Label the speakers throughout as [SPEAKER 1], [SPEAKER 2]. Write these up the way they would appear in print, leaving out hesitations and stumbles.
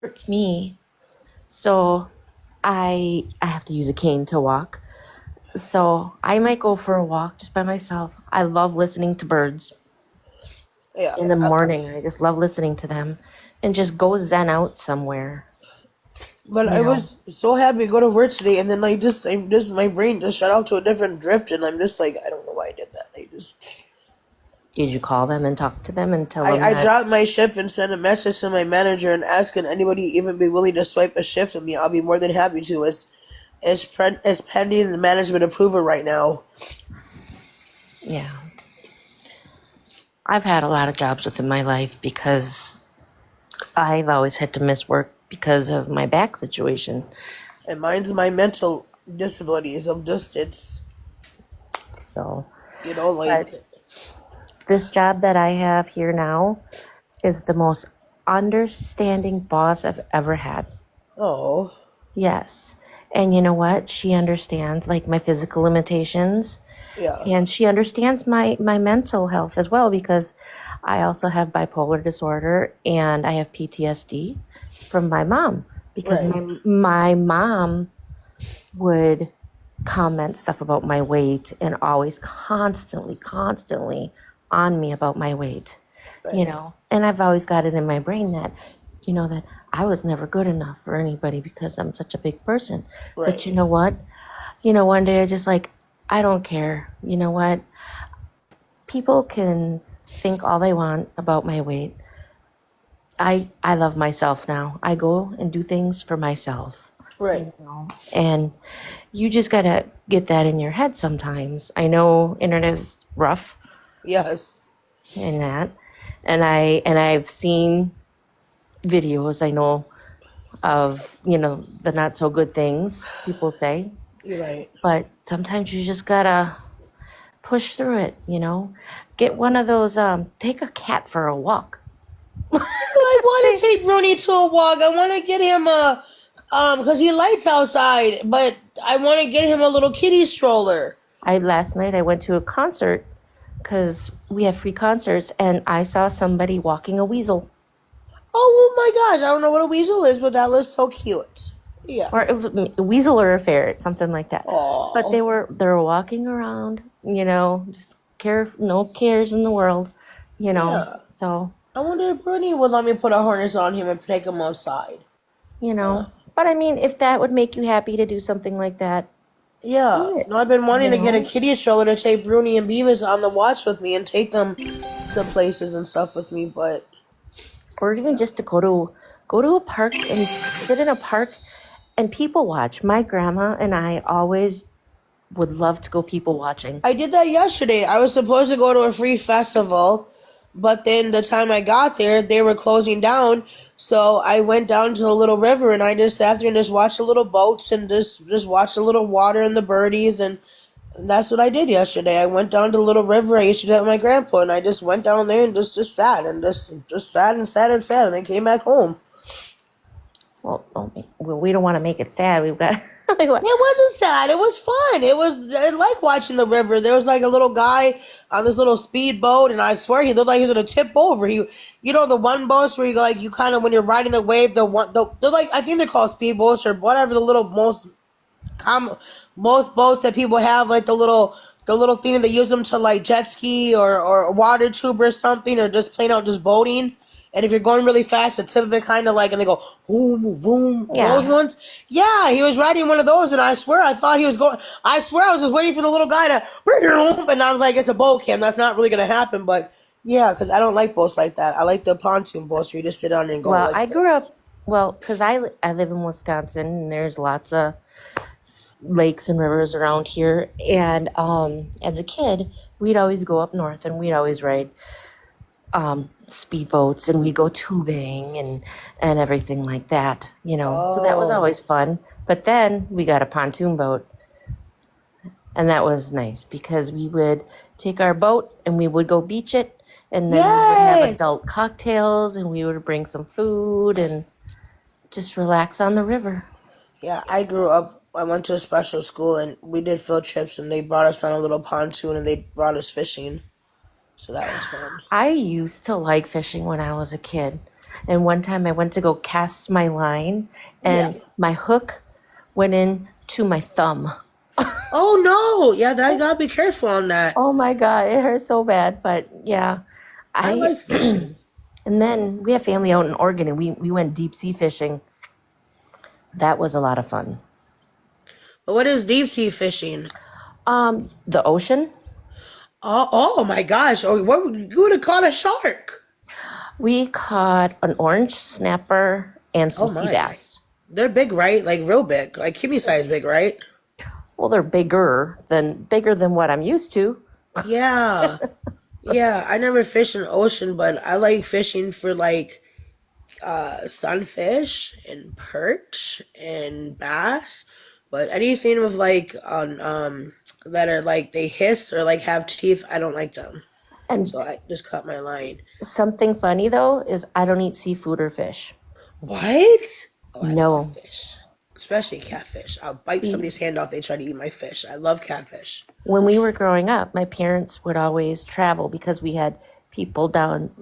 [SPEAKER 1] hurts me. So I have to use a cane to walk. So I might go for a walk just by myself. I love listening to birds
[SPEAKER 2] Yeah,
[SPEAKER 1] in the morning. I just love listening to them and just go zen out somewhere,
[SPEAKER 2] but
[SPEAKER 1] you
[SPEAKER 2] I
[SPEAKER 1] know.
[SPEAKER 2] was so happy to go to work today, and then my brain just shut off to a different drift, and I'm just like, I don't know why I did that.
[SPEAKER 1] Did you call them and talk to them and tell them
[SPEAKER 2] I
[SPEAKER 1] that?
[SPEAKER 2] dropped my shift and sent a message to my manager and asked, can anybody even be willing to swipe a shift with me? I'll be more than happy to. It's pending the management approval right now.
[SPEAKER 1] Yeah. I've had a lot of jobs within my life because I've always had to miss work because of my back situation.
[SPEAKER 2] And mine's my mental disabilities. I'm just, it's,
[SPEAKER 1] So,
[SPEAKER 2] like,
[SPEAKER 1] but this job that I have here now is the most understanding boss I've ever had.
[SPEAKER 2] oh,
[SPEAKER 1] Yes. And you know what? She understands like my physical limitations
[SPEAKER 2] yeah,
[SPEAKER 1] and she understands my mental health as well because I also have bipolar disorder and I have PTSD from my mom because
[SPEAKER 2] right,
[SPEAKER 1] my mom would comment stuff about my weight and always constantly on me about my weight, you
[SPEAKER 2] right,
[SPEAKER 1] know. And I've always got it in my brain that, that I was never good enough for anybody because I'm such a big person. But
[SPEAKER 2] right,
[SPEAKER 1] you know what? One day I just like, I don't care. You know what? People can think all they want about my weight. I love myself now. I go and do things for myself,
[SPEAKER 2] right.
[SPEAKER 1] and you just gotta get that in your head sometimes. I know internet is rough
[SPEAKER 2] Yes,
[SPEAKER 1] and that, and I've seen videos. I know of the not so good things people say,
[SPEAKER 2] you're right.
[SPEAKER 1] but sometimes you just gotta push through it. Get one of those. Take a cat for a walk.
[SPEAKER 2] I want to take Brony to a walk. I want to get him because he likes outside, but I want to get him a little kitty stroller.
[SPEAKER 1] I last night I went to a concert because we have free concerts, and I saw somebody walking a weasel.
[SPEAKER 2] Oh my gosh, I don't know what a weasel is, but that looks so cute. Yeah.
[SPEAKER 1] Or it was a weasel or a ferret, something like that. But they
[SPEAKER 2] Oh.
[SPEAKER 1] were they were walking around, just no cares in the world.
[SPEAKER 2] Yeah.
[SPEAKER 1] So,
[SPEAKER 2] I wonder if Brony would let me put a harness on him and take him outside.
[SPEAKER 1] you
[SPEAKER 2] Uh,
[SPEAKER 1] know. But I mean, if that would make you happy to do something like that,
[SPEAKER 2] yeah.
[SPEAKER 1] do it.
[SPEAKER 2] No, I've been
[SPEAKER 1] You
[SPEAKER 2] wanting to get a
[SPEAKER 1] know,
[SPEAKER 2] kitty stroller to take Brony and Beavis on the watch with me and take them to places and stuff with me, but
[SPEAKER 1] or even just to go to a park and sit in a park and people watch. My grandma and I always would love to go people watching.
[SPEAKER 2] I did that yesterday. I was supposed to go to a free festival, but then the time I got there, they were closing down. So I went down to the little river and I just sat there and just watched the little boats and just watched the little water and the birdies, and that's what I did yesterday. I went down to the little river. I used to do that with my grandpa, and I just went down there and just sat and just sat and sat and sat and then came back home.
[SPEAKER 1] Well, we don't want to make it sad. We've got like what?
[SPEAKER 2] It wasn't sad. It was fun. I like watching the river. There was like a little guy on this little speedboat, and I swear he looked like he was gonna tip over. The one boats where you kind of when you're riding the wave, they're like I think they're called speedboats or whatever the little most boats that people have like the little thing that they use them to like jet ski or water tube or something or just plain out just boating. And if you're going really fast, the tip of it kind of like, and they go boom, boom. Those
[SPEAKER 1] Yeah.
[SPEAKER 2] ones, yeah, he was riding one of those, and I swear I thought he was going. I swear I was just waiting for the little guy to bring it home, and I was like, it's a boat cam. That's not really gonna happen, but yeah, because I don't like boats like that. I like the pontoon boats where you just sit on it and go
[SPEAKER 1] Well,
[SPEAKER 2] like
[SPEAKER 1] I grew
[SPEAKER 2] this.
[SPEAKER 1] up because I live in Wisconsin and there's lots of lakes and rivers around here. And as a kid, we'd always go up north and we'd always ride speedboats and we'd go tubing and everything like that. So that was
[SPEAKER 2] Oh,
[SPEAKER 1] always fun. But then we got a pontoon boat. And that was nice because we would take our boat and we would go beach it. And then we would have
[SPEAKER 2] yes.
[SPEAKER 1] adult cocktails and we would bring some food and just relax on the river.
[SPEAKER 2] Yeah, I grew up. I went to a special school and we did field trips, and they brought us on a little pontoon and they brought us fishing. So that was fun.
[SPEAKER 1] I used to like fishing when I was a kid. And one time I went to go cast my line,
[SPEAKER 2] Yeah.
[SPEAKER 1] and my hook went in to my thumb.
[SPEAKER 2] Oh no. Yeah, I gotta be careful on that.
[SPEAKER 1] Oh my God, it hurt so bad. But yeah,
[SPEAKER 2] I
[SPEAKER 1] I
[SPEAKER 2] like fishing.
[SPEAKER 1] and then we have family out in Oregon, and we went deep sea fishing. That was a lot of fun.
[SPEAKER 2] But what is deep sea fishing?
[SPEAKER 1] The ocean.
[SPEAKER 2] Oh my gosh. Oh, you would have caught a shark.
[SPEAKER 1] We caught an orange snapper and some
[SPEAKER 2] Oh
[SPEAKER 1] sea
[SPEAKER 2] my.
[SPEAKER 1] bass.
[SPEAKER 2] They're big, right? Like real big. Like Kimmy size big, right?
[SPEAKER 1] Well, they're bigger than what I'm used to.
[SPEAKER 2] Yeah. Yeah, I never fished in the ocean, but I like fishing for like sunfish and perch and bass. But anything with like on that are like they hiss or like have teeth, I don't like them.
[SPEAKER 1] And
[SPEAKER 2] So I just cut my line.
[SPEAKER 1] something funny though is I don't eat seafood or fish.
[SPEAKER 2] What? Oh, I love
[SPEAKER 1] No.
[SPEAKER 2] fish. Especially catfish. I'll bite
[SPEAKER 1] See,
[SPEAKER 2] somebody's hand off they try to eat my fish. I love catfish.
[SPEAKER 1] when we were growing up, my parents would always travel because we had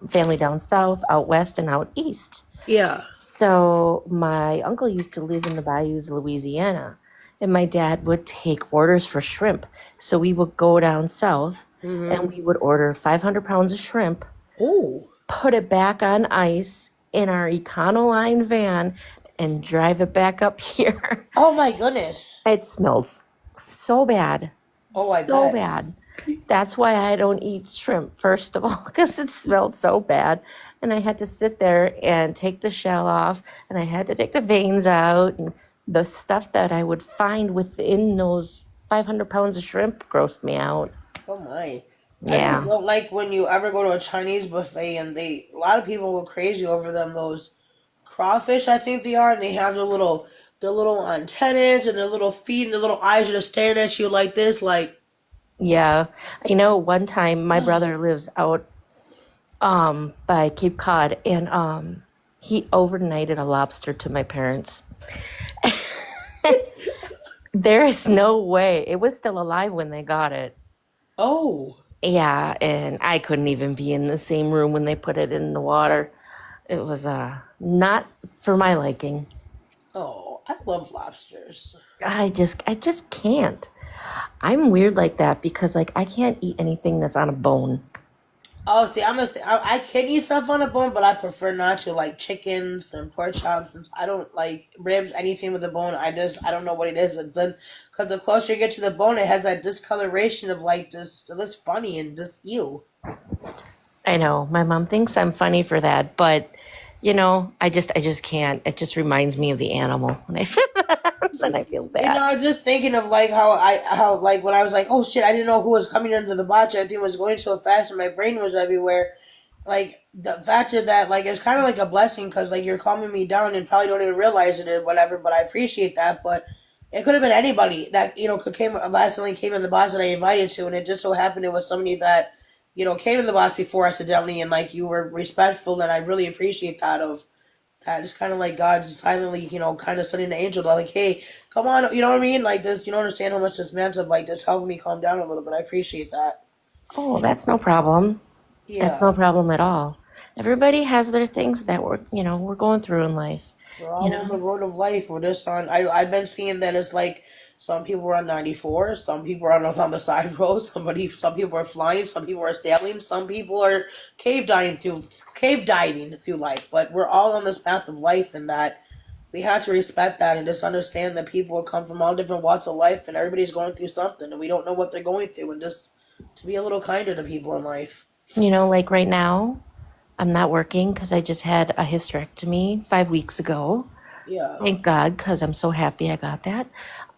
[SPEAKER 1] family down south, out west, and out east.
[SPEAKER 2] Yeah.
[SPEAKER 1] So my uncle used to live in the bayous, of Louisiana, and my dad would take orders for shrimp. So we would go down south and we would order 500 pounds of shrimp,
[SPEAKER 2] Oh.
[SPEAKER 1] put it back on ice in our Econoline van, and drive it back up here.
[SPEAKER 2] Oh my goodness.
[SPEAKER 1] It smells so bad.
[SPEAKER 2] Oh, I
[SPEAKER 1] So
[SPEAKER 2] bet.
[SPEAKER 1] bad. That's why I don't eat shrimp, first of all, because it smelled so bad. And I had to sit there and take the shell off, and I had to take the veins out, and the stuff that I would find within those 500 pounds of shrimp grossed me out.
[SPEAKER 2] Oh my. I just
[SPEAKER 1] Yeah.
[SPEAKER 2] don't like when you ever go to a Chinese buffet and a lot of people go crazy over them, those crawfish I think they are, and they have their little antennas and their little feet and their little eyes are just staring at you like this, like
[SPEAKER 1] Yeah. One time my brother lives out by Cape Cod, and he overnighted a lobster to my parents. There is no way. It was still alive when they got it.
[SPEAKER 2] oh.
[SPEAKER 1] Yeah, and I couldn't even be in the same room when they put it in the water. It was not for my liking.
[SPEAKER 2] Oh, I love lobsters.
[SPEAKER 1] I just can't. I'm weird like that because like I can't eat anything that's on a bone.
[SPEAKER 2] Oh, see, I can eat stuff on a bone, but I prefer not to, like chickens and pork chops. Since I don't like ribs, anything with a bone, I don't know what it is. And then, because the closer you get to the bone, it has that discoloration of like this. It looks funny and just ew.
[SPEAKER 1] I know my mom thinks I'm funny for that, but I just can't. It just reminds me of the animal, and then I feel bad.
[SPEAKER 2] I was just thinking of like how like when I was like, oh shit, I didn't know who was coming into the botch. Everything was going so fast, and my brain was everywhere. Like the factor that like it's kind of like a blessing because like you're calming me down and probably don't even realize it or whatever. But I appreciate that. But it could have been anybody that could came accidentally came in the boss that I invited to, and it just so happened it was somebody that came in the boss before accidentally, and like you were respectful, and I really appreciate that of that. It's kind of like God's silently, kind of sending an angel to like, hey, come on, you know what I mean? Like this, you don't understand how much this meant of like just helping me calm down a little bit. I appreciate that.
[SPEAKER 1] Oh, that's no problem. That's
[SPEAKER 2] Yeah,
[SPEAKER 1] no problem at all. Everybody has their things that we're going through in life.
[SPEAKER 2] we're
[SPEAKER 1] You
[SPEAKER 2] all on
[SPEAKER 1] know,
[SPEAKER 2] the road of life. We're just on. I've been seeing that it's like some people are on 94, some people are on the side road, some people are flying, some people are sailing, some people are cave diving through life. But we're all on this path of life, and that we have to respect that and just understand that people come from all different walks of life, and everybody's going through something, and we don't know what they're going through, and just to be a little kinder to people in life.
[SPEAKER 1] like right now, I'm not working because I just had a hysterectomy 5 weeks ago.
[SPEAKER 2] Yeah,
[SPEAKER 1] Thank God, because I'm so happy I got that.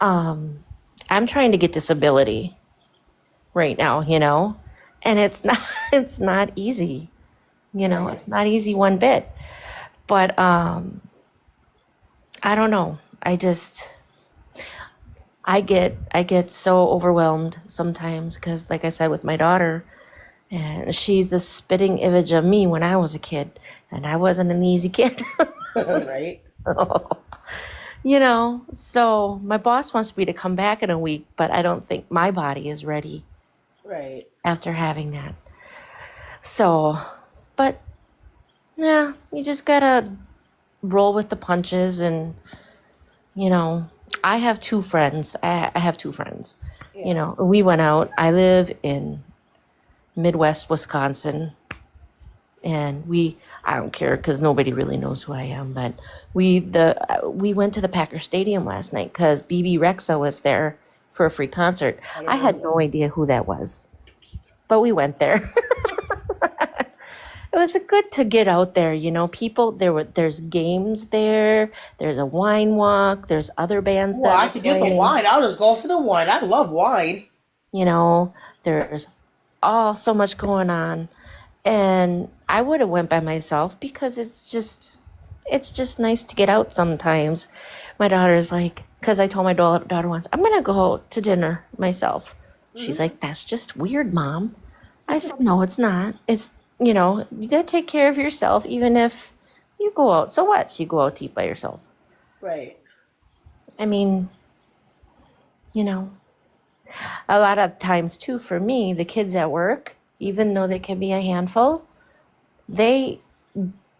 [SPEAKER 1] Um, I'm trying to get disability right now, and it's not it's not easy.
[SPEAKER 2] right.
[SPEAKER 1] It's not easy one bit. But I don't know. I get so overwhelmed sometimes because, like I said, with my daughter, and she's the spitting image of me when I was a kid, and I wasn't an easy kid.
[SPEAKER 2] Right,
[SPEAKER 1] So my boss wants me to come back in a week, but I don't think my body is ready
[SPEAKER 2] right.
[SPEAKER 1] after having that. So, but Yeah, you just gotta roll with the punches. And, you know, I have two friends. I have two friends. You
[SPEAKER 2] Yeah.
[SPEAKER 1] know, we went out. I live in Midwest Wisconsin, and I don't care because nobody really knows who I am, but we went to the Packer Stadium last night because BB Rexa was there for a free concert.
[SPEAKER 2] I
[SPEAKER 1] I
[SPEAKER 2] don't know
[SPEAKER 1] had
[SPEAKER 2] who that
[SPEAKER 1] no idea who that was, but we went there. It was good to get out there, you know. There's games there, there's a wine walk, there's other bands
[SPEAKER 2] Well,
[SPEAKER 1] that
[SPEAKER 2] I
[SPEAKER 1] are
[SPEAKER 2] could get the
[SPEAKER 1] playing,
[SPEAKER 2] wine. I'll just go for the wine. I love wine.
[SPEAKER 1] you know, there's all so much going on. And I would have went by myself because it's just nice to get out sometimes. My daughter's like, because I told my daughter once, I'm gonna go to dinner myself. She's like, that's just weird, Mom. I said, no, it's not. It's, you gotta take care of yourself, even if you go out. So what if you go out to eat by yourself?
[SPEAKER 2] Right.
[SPEAKER 1] I mean, you know, a lot of times too, for me, the kids at work, even though they can be a handful, they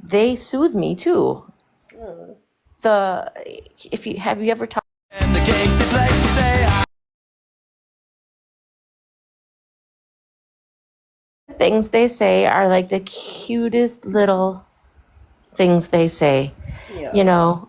[SPEAKER 1] they soothe me too.
[SPEAKER 2] Oh.
[SPEAKER 1] The if you have you ever talked
[SPEAKER 3] And the games he plays to say
[SPEAKER 1] things they say are like the cutest little things they say,
[SPEAKER 2] Yeah.
[SPEAKER 1] you know,